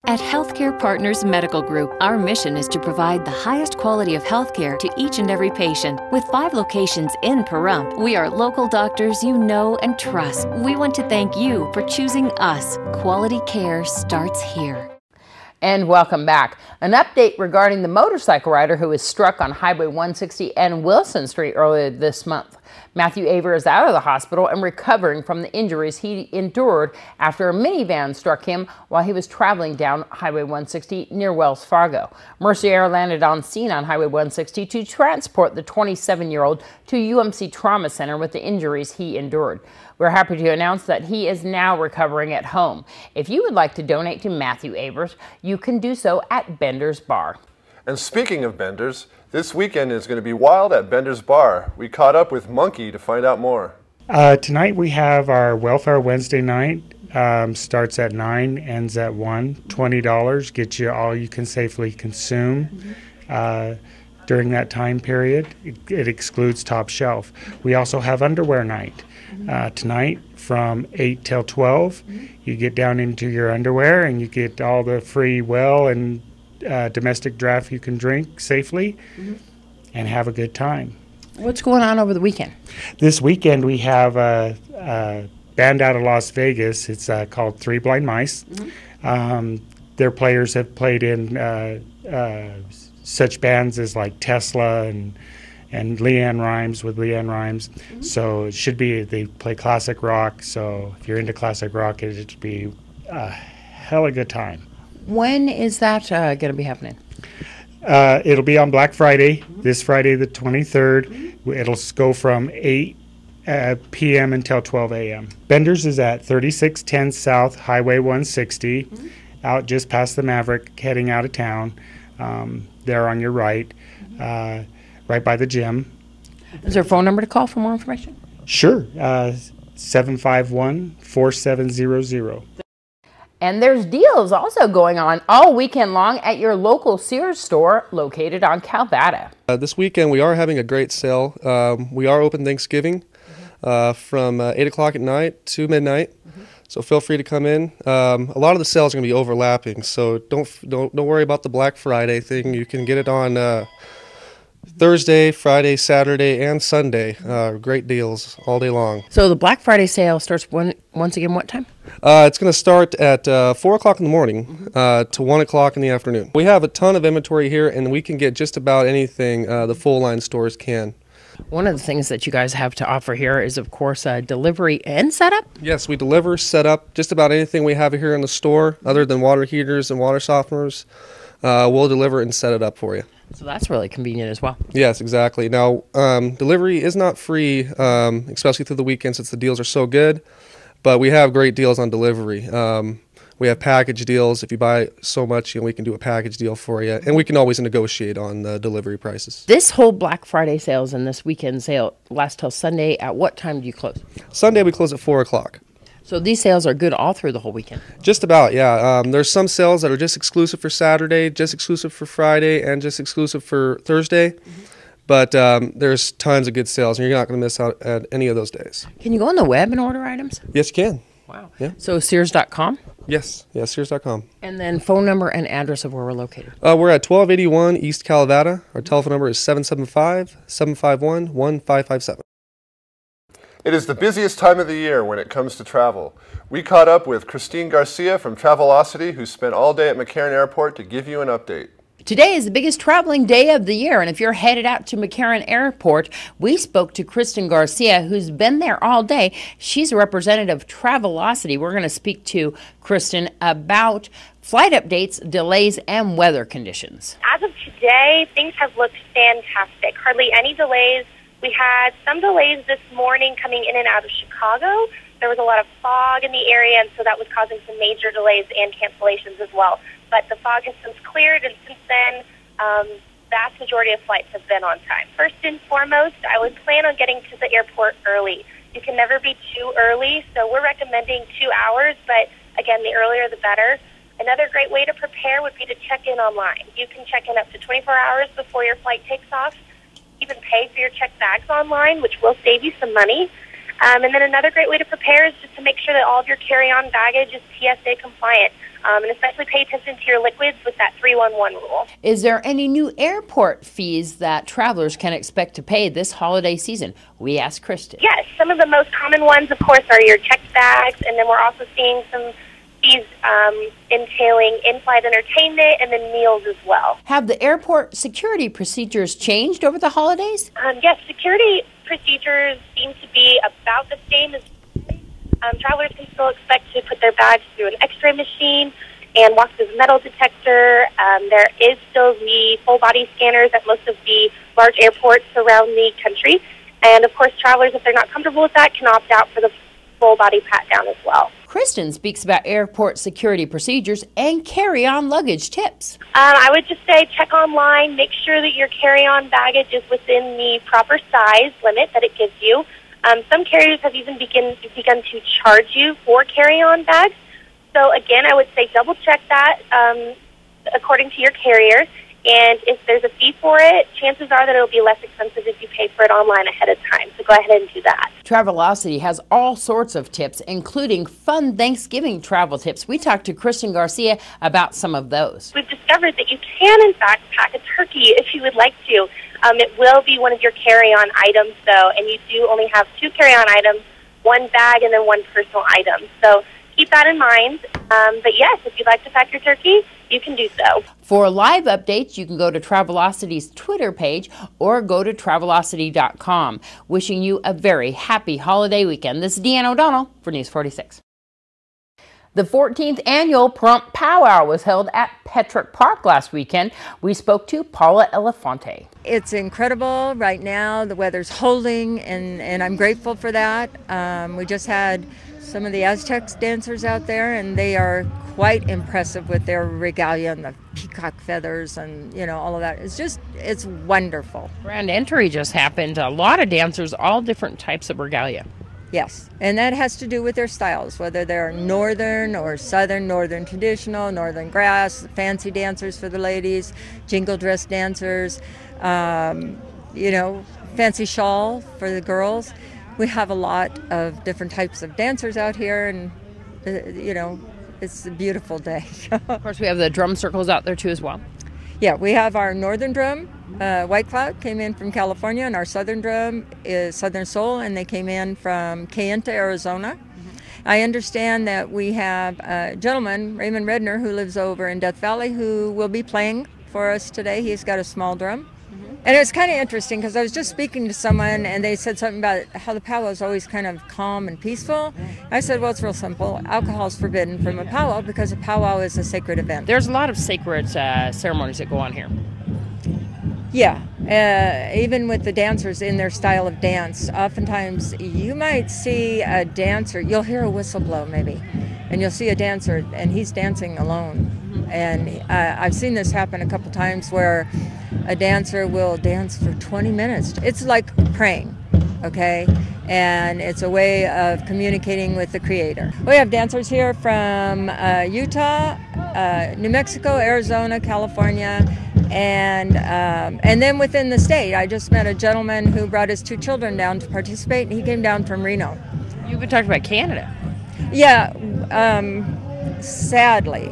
At Healthcare Partners Medical Group, our mission is to provide the highest quality of healthcare to each and every patient. With 5 locations in Pahrump, we are local doctors you know and trust. We want to thank you for choosing us. Quality care starts here. And welcome back. An update regarding the motorcycle rider who was struck on Highway 160 and Wilson Street earlier this month. Matthew Aver is out of the hospital and recovering from the injuries he endured after a minivan struck him while he was traveling down Highway 160 near Wells Fargo. Mercy Air landed on scene on Highway 160 to transport the 27-year-old to UMC Trauma Center with the injuries he endured. We're happy to announce that he is now recovering at home. If you would like to donate to Matthew Avers, you can do so at Bender's Bar. And speaking of Bender's, this weekend is going to be wild at Bender's Bar. We caught up with Monkey to find out more. Tonight we have our Welfare Wednesday night. Starts at 9, ends at 1. $20 gets you all you can safely consume. During that time period. It excludes top shelf. We also have underwear night. Tonight from 8 till 12, you get down into your underwear and you get all the free well and domestic draft you can drink safely and have a good time. What's going on over the weekend? This weekend we have a band out of Las Vegas. It's called Three Blind Mice. Their players have played in such bands as like Tesla and Leanne Rimes with Leanne Rimes. So it should be, they play classic rock. So if you're into classic rock, it'd be a hella good time. When is that going to be happening? It'll be on Black Friday, this Friday the 23rd. It'll go from 8 p.m. until 12 a.m. Bender's is at 3610 South Highway 160, out just past the Maverick, heading out of town. There on your right, right by the gym. Is there a phone number to call for more information? Sure, 751-4700. And there's deals also going on all weekend long at your local Sears store located on Calvada. This weekend we are having a great sale. We are open Thanksgiving from 8 o'clock at night to midnight. So feel free to come in. A lot of the sales are going to be overlapping, so don't worry about the Black Friday thing. You can get it on Thursday, Friday, Saturday, and Sunday. Great deals all day long. So the Black Friday sale starts once again what time? It's going to start at 4 o'clock in the morning to 1 o'clock in the afternoon. We have a ton of inventory here, and we can get just about anything the full line stores can. One of the things that you guys have to offer here is, of course, delivery and setup? Yes, we deliver, set up, just about anything we have here in the store, other than water heaters and water softeners. We'll deliver and set it up for you. So that's really convenient as well. Yes, exactly. Now, delivery is not free, especially through the weekend since the deals are so good, but we have great deals on delivery. We have package deals. If you buy so much, we can do a package deal for you, and we can always negotiate on the delivery prices. This whole Black Friday sales and this weekend sale lasts till Sunday. At what time do you close? Sunday we close at 4 o'clock. So these sales are good all through the whole weekend? Just about, yeah. There's some sales that are just exclusive for Saturday, just exclusive for Friday, and just exclusive for Thursday. But there's tons of good sales, and you're not going to miss out at any of those days. Can you go on the web and order items? Yes, you can. Wow. Yeah. So Sears.com? Yes, Sears.com. And then phone number and address of where we're located? We're at 1281 East Calvada. Our telephone number is 775-751-1557. It is the busiest time of the year when it comes to travel. We caught up with Christine Garcia from Travelocity, who spent all day at McCarran Airport to give you an update. Today is the biggest traveling day of the year, and if you're headed out to McCarran Airport, we spoke to Kristen Garcia, who's been there all day. She's a representative of Travelocity. We're going to speak to Kristen about flight updates, delays, and weather conditions. As of today, things have looked fantastic. Hardly any delays. We had some delays this morning coming in and out of Chicago. There was a lot of fog in the area, and so that was causing some major delays and cancellations as well. But the fog has since cleared, and since then, vast majority of flights have been on time. First and foremost, I would plan on getting to the airport early. You can never be too early, so we're recommending 2 hours, but again, the earlier the better. Another great way to prepare would be to check in online. You can check in up to 24 hours before your flight takes off. Even pay for your checked bags online, which will save you some money. And then another great way to prepare is just to make sure that all of your carry-on baggage is TSA compliant. And especially pay attention to your liquids with that 311 rule. Is there any new airport fees that travelers can expect to pay this holiday season? We asked Kristen. Yes, some of the most common ones, of course, are your checked bags, and then we're also seeing some fees entailing in-flight entertainment and then meals as well. Have the airport security procedures changed over the holidays? Yes, security procedures seem to be about the same as travelers can still expect to put their bags through an x-ray machine and walk through the metal detector. There is still the full-body scanners at most of the large airports around the country. And, of course, travelers, if they're not comfortable with that, can opt out for the full-body pat-down as well. Kristen speaks about airport security procedures and carry-on luggage tips. I would just say check online, make sure that your carry-on baggage is within the proper size limit that it gives you. Some carriers have even begun to charge you for carry-on bags. So, again, I would say double-check that according to your carrier. And if there's a fee for it, chances are that it will be less expensive if you pay for it online ahead of time. So go ahead and do that. Travelocity has all sorts of tips, including fun Thanksgiving travel tips. We talked to Kristen Garcia about some of those. We've discovered that you can, in fact, pack a turkey if you would like to. It will be one of your carry-on items, though, and you do only have 2 carry-on items, 1 bag, and then 1 personal item. So keep that in mind. But yes, if you'd like to pack your turkey, you can do so. For live updates, you can go to Travelocity's Twitter page or go to Travelocity.com. Wishing you a very happy holiday weekend. This is Deanne O'Donnell for News 46. The 14th annual Prompt Powwow was held at Petrick Park last weekend. We spoke to Paula Elefante. It's incredible right now. The weather's holding, and I'm grateful for that. We just had some of the Aztec dancers out there, and they are quite impressive with their regalia and the peacock feathers and, you know, all of that. It's wonderful. Grand entry just happened. A lot of dancers, all different types of regalia. Yes, and that has to do with their styles, whether they're northern or southern, northern traditional, northern grass, fancy dancers for the ladies, jingle dress dancers, you know, fancy shawl for the girls. We have a lot of different types of dancers out here, and, you know, it's a beautiful day. Of course, we have the drum circles out there, too, as well. Yeah, we have our northern drum. White Cloud came in from California, and our southern drum is Southern Soul, and they came in from Kayenta, Arizona. I understand that we have a gentleman, Raymond Redner, who lives over in Death Valley, who will be playing for us today. He's got a small drum. And it's kind of interesting because I was just speaking to someone and they said something about how the powwow is always kind of calm and peaceful. I said, well, it's real simple. Alcohol is forbidden from a powwow because a powwow is a sacred event. There's a lot of sacred ceremonies that go on here. Yeah, even with the dancers in their style of dance, oftentimes you might see a dancer, you'll hear a whistle blow maybe, and you'll see a dancer and he's dancing alone. And I've seen this happen a couple times where a dancer will dance for 20 minutes. It's like praying, okay? And it's a way of communicating with the Creator. We have dancers here from Utah, New Mexico, Arizona, California, and then within the state. I just met a gentleman who brought his 2 children down to participate, and he came down from Reno. You've been talking about Canada. Yeah, sadly.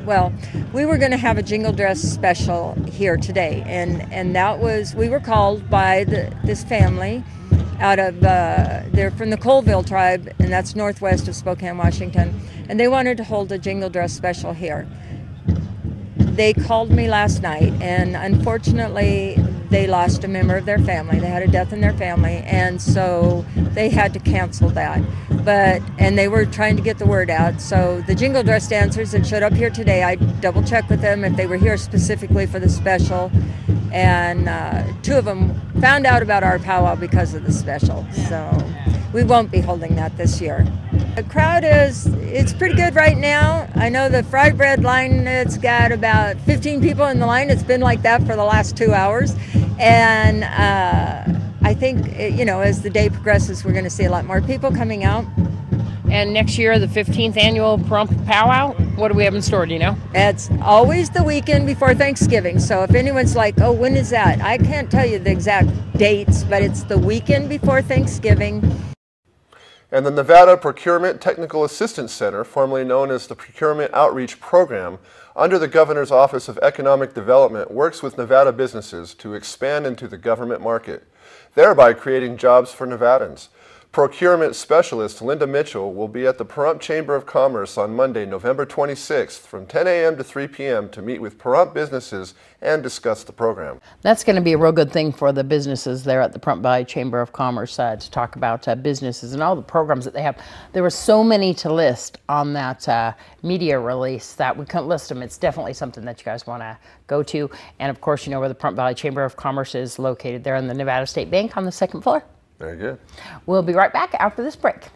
Well, we were going to have a jingle dress special here today, and that was, we were called by this family out of, they're from the Colville tribe, and that's northwest of Spokane, Washington, and they wanted to hold a jingle dress special here. They called me last night, and unfortunately, they lost a member of their family. They had a death in their family, and so they had to cancel that. And they were trying to get the word out. So the jingle dress dancers that showed up here today, I double checked with them if they were here specifically for the special. And 2 of them found out about our powwow because of the special. So we won't be holding that this year. The crowd it's pretty good right now. I know the fried bread line, it's got about 15 people in the line. It's been like that for the last 2 hours. And I think, you know, as the day progresses, we're going to see a lot more people coming out. And next year, the 15th annual Prompt Powwow, what do we have in store, do you know? It's always the weekend before Thanksgiving. So if anyone's like, oh, when is that? I can't tell you the exact dates, but it's the weekend before Thanksgiving. And the Nevada Procurement Technical Assistance Center, formerly known as the Procurement Outreach Program, under the Governor's Office of Economic Development, works with Nevada businesses to expand into the government market, thereby creating jobs for Nevadans. Procurement specialist Linda Mitchell will be at the Pahrump Chamber of Commerce on Monday, November 26th from 10 a.m. to 3 p.m. to meet with Pahrump businesses and discuss the program. That's going to be a real good thing for the businesses there at the Pahrump Valley Chamber of Commerce to talk about businesses and all the programs that they have. There were so many to list on that media release that we couldn't list them. It's definitely something that you guys want to go to. And of course, you know where the Pahrump Valley Chamber of Commerce is located, there in the Nevada State Bank on the second floor. Very good. We'll be right back after this break.